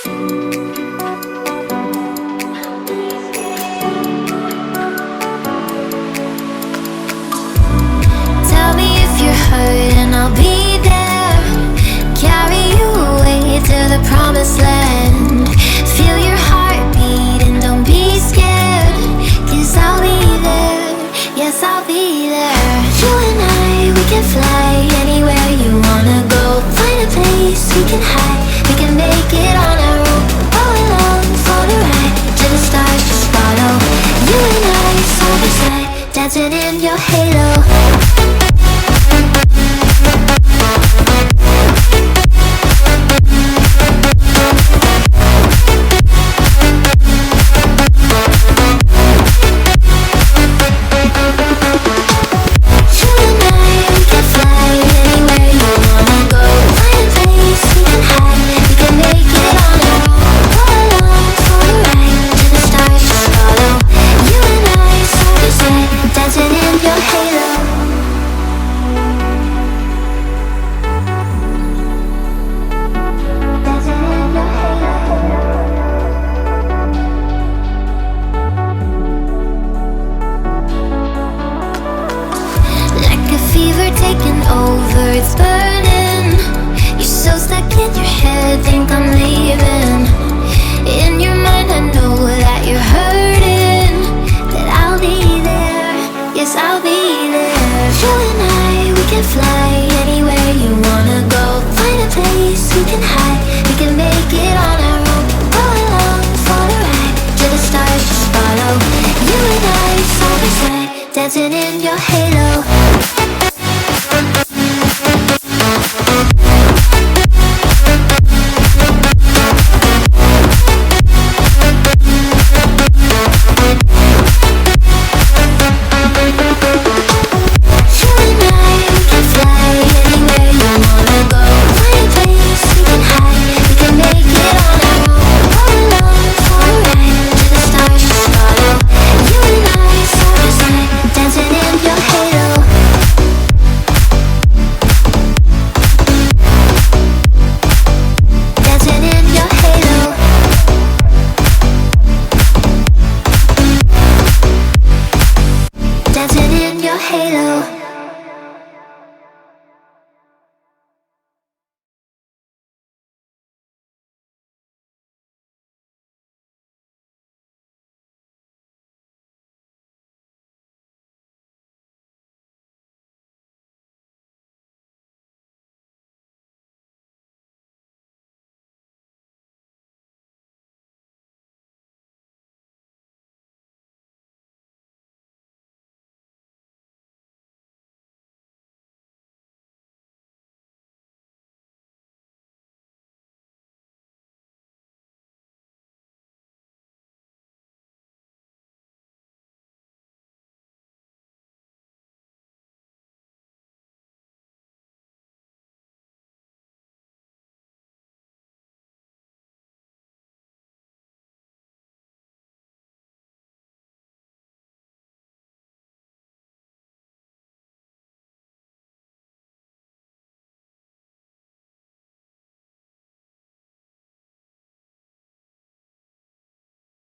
Tell me if you're hurt and I'll be there. Carry you away to the promised land. Feel your heartbeat and don't be scared, 'cause I'll be there, yes I'll be there. You and I, we can fly anywhere you wanna go. Find a place we can hide, we can make it on our own. Go along for the ride, to the stars just follow. You and I, side by side, dancing in your halo. Fever taking over, it's burning. You're so stuck in your head, think I'm leaving. In your mind I know that you're hurting, that I'll be there, yes I'll be there. You and I, we can fly